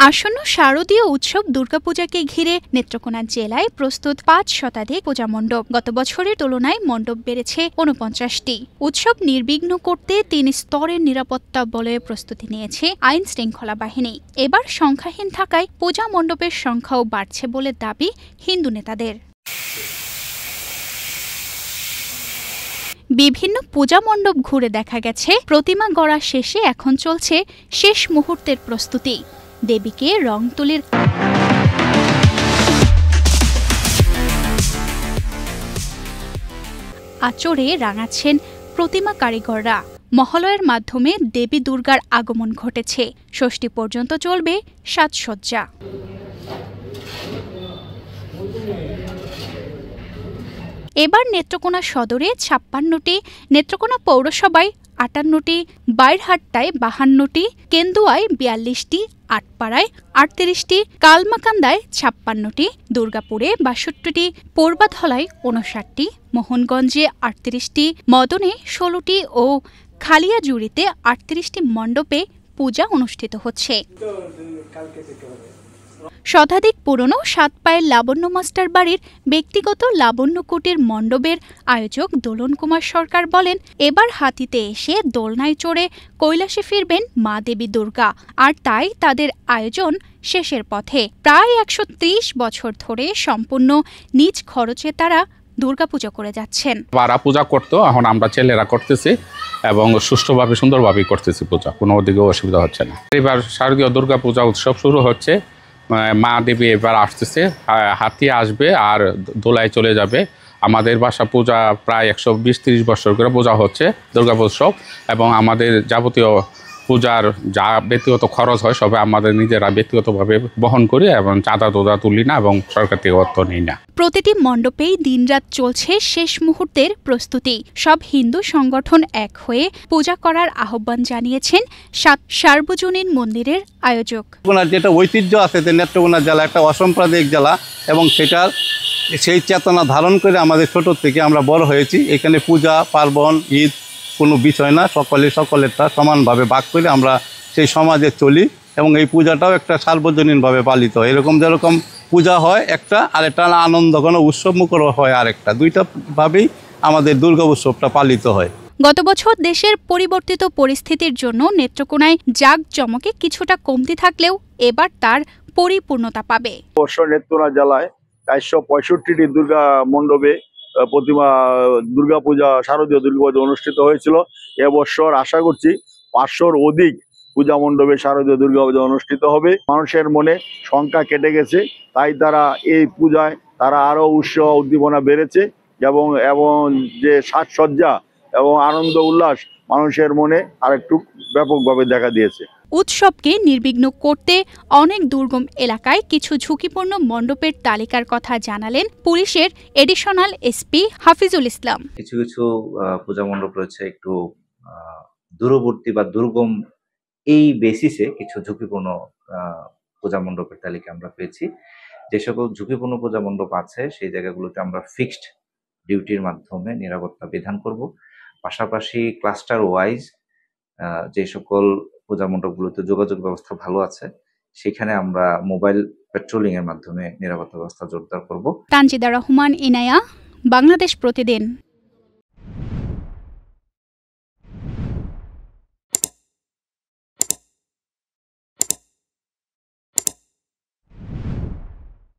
আসন্ন শারদীয় উৎসব দুর্গাপূজাকে ঘিরে নেত্রকোনা জেলায় প্রস্তুত ৫ শতাধিক পূজা মণ্ডপ। গত বছরের তুলনায় মণ্ডপ বেড়েছে ৪৯টি। উৎসব নির্বিঘ্ন করতে ৩ স্তরের নিরাপত্তা বলয়ে প্রস্তুতি নিয়েছে আইন শৃঙ্খলা বাহিনী। এবার সংখ্যাহীন থাকায় পূজা মণ্ডপের সংখ্যাও বাড়ছে বলে দাবি হিন্দু নেতাদের। বিভিন্ন পূজা মণ্ডপ ঘুরে দেখা গেছে, প্রতিমা গড়া শেষে এখন চলছে শেষ মুহূর্তের প্রস্তুতি। দেবীকে রং তুলির আচরে রাঙাচ্ছেন প্রতিমা কারিগররা। মহালয়ার মাধ্যমে দেবী দুর্গার আগমন ঘটেছে। ষষ্ঠী পর্যন্ত চলবে সাজসজ্জা। এবার নেত্রকোনা সদরে ৫৬টি, নেত্রকোনা পৌরসভায় ৫৮টি, বাইরহাট্টায় ৫২টি, কেন্দুয়ায় ৪২টি, আটপাড়ায় ৩৮টি, কালমাকান্দায় ৫৬টি, দুর্গাপুরে ৬২টি, পূর্বাধলায় ৫৯টি, মোহনগঞ্জে ৩৮টি, মদনে ১৬টি ও খালিয়াজুড়িতে ৩৮টি মণ্ডপে পূজা অনুষ্ঠিত হচ্ছে। শতাধিক পুরনো সাতপায়ের লাবণ্য মাস্টার বাড়ির ব্যক্তিগত লাবণ্য কুটির মণ্ডপের আয়োজক দোলন কুমার সরকার বলেন, এবার হাতিতে এসে দোলনায় চড়ে কৈলাসে ফিরবেন মা দেবী দুর্গা, আর তাই তাদের আয়োজন শেষের পথে। প্রায় ১৩০ বছর ধরে সম্পূর্ণ নিজ খরচে তারা দুর্গাপূজা করে যাচ্ছেন। পাড়া পূজা করতো, এখন আমরা ছেলেরা করতেছি এবং সুষ্ঠুভাবে সুন্দরভাবে করতেছি পূজা, কোনো দিকে অসুবিধা হচ্ছে না। এবার শারদীয় দুর্গাপূজা উৎসব শুরু হচ্ছে। মা দেবী এবার আসতেছে, হাতি আসবে আর দোলায় চলে যাবে। আমাদের বাসা পূজা প্রায় ১২০-৩০ বছর করে পূজা হচ্ছে দুর্গোৎসব, এবং আমাদের যাবতীয় পূজার যা ব্যক্তিগত খরচ হয় সবে আমাদের নিজেরা ব্যক্তিগতভাবে বহন করি এবং চাঁদা তোদা তুলি না এবং সরকার থেকে অর্থ নেই না। প্রতিটি মণ্ডপেই দিনরাত চলছে শেষ মুহূর্তের প্রস্তুতি। সব হিন্দু সংগঠন এক হয়ে পূজা করার আহ্বান জানিয়েছেন সার্বজনীন মন্দিরের আয়োজক। যেটা ঐতিহ্য আছে যে নেত্রকোনা জেলা একটা অসাম্প্রদায়িক জেলা, এবং সেই চেতনা ধারণ করে আমাদের ছোট থেকে আমরা বড় হয়েছি। এখানে পূজা পার্বণ ঈদ কোনো বিষয় না, সকলেরটা সমানভাবে ভাগ করে আমরা সেই সমাজে চলি, এবং এই পূজাটাও একটা সার্বজনীনভাবে পালিত হয়। এরকম যেরকম পূজা হয় একটা, আর একটা আনন্দ কোনো উৎসব মুখর হয় আরেকটা, দুইটাভাবেই আমাদের দুর্গা উৎসবটা পালিত হয়। গত বছর দেশের পরিবর্তিত পরিস্থিতির জন্য নেত্রকোনায় জাঁকজমকে কিছুটা কমতি থাকলেও এবার তার পরিপূর্ণতা পাবে। নেত্রকোনা জেলায় ৪৬৫টি দুর্গা মণ্ডপে প্রতিমা দুর্গাপূজা, শারদীয় দুর্গাপূজা অনুষ্ঠিত হয়েছিল। এবছর আশা করছি ৫০০-র অধিক পূজা মণ্ডপে শারদীয় দুর্গাপূজা অনুষ্ঠিত হবে। মানুষের মনে সংখ্যা কেটে গেছে, তাই তারা এই পূজায় তারা আরও উৎসাহ উদ্দীপনা বেড়েছে, এবং যে সাজসজ্জা এবং আনন্দ উল্লাস মানুষের মনে আরেকটু ব্যাপকভাবে দেখা দিয়েছে। উৎসবকে নির্বিঘ্ন করতে অনেক দুর্গম এলাকায় কিছু ঝুঁকিপূর্ণ মণ্ডপের তালিকার কথা জানালেন পুলিশের এডিশনাল এসপি হাফিজুল ইসলাম। কিছু কিছু পূজা মণ্ডপ রয়েছে একটু দূরবর্তী বা দুর্গম, এই বেসিসে কিছু ঝুঁকিপূর্ণ পূজা মণ্ডপের তালিকা আমরা পেয়েছি। যে সকল ঝুঁকিপূর্ণ পূজা মণ্ডপ আছে সেই জায়গাগুলোতে আমরা ফিক্সড ডিউটির মাধ্যমে নিরাপত্তা বিধান করব। পাশাপাশি ক্লাস্টার ওয়াইজ যে সকল পূজা মণ্ডপগুলোতে যোগাযোগ ব্যবস্থা ভালো আছে সেখানে আমরা মোবাইল পেট্রোলিং এর মাধ্যমে নিরাপত্তা ব্যবস্থা জোরদার করব। তানজিদা রহমান, ইনায়া, বাংলাদেশ প্রতিদিন।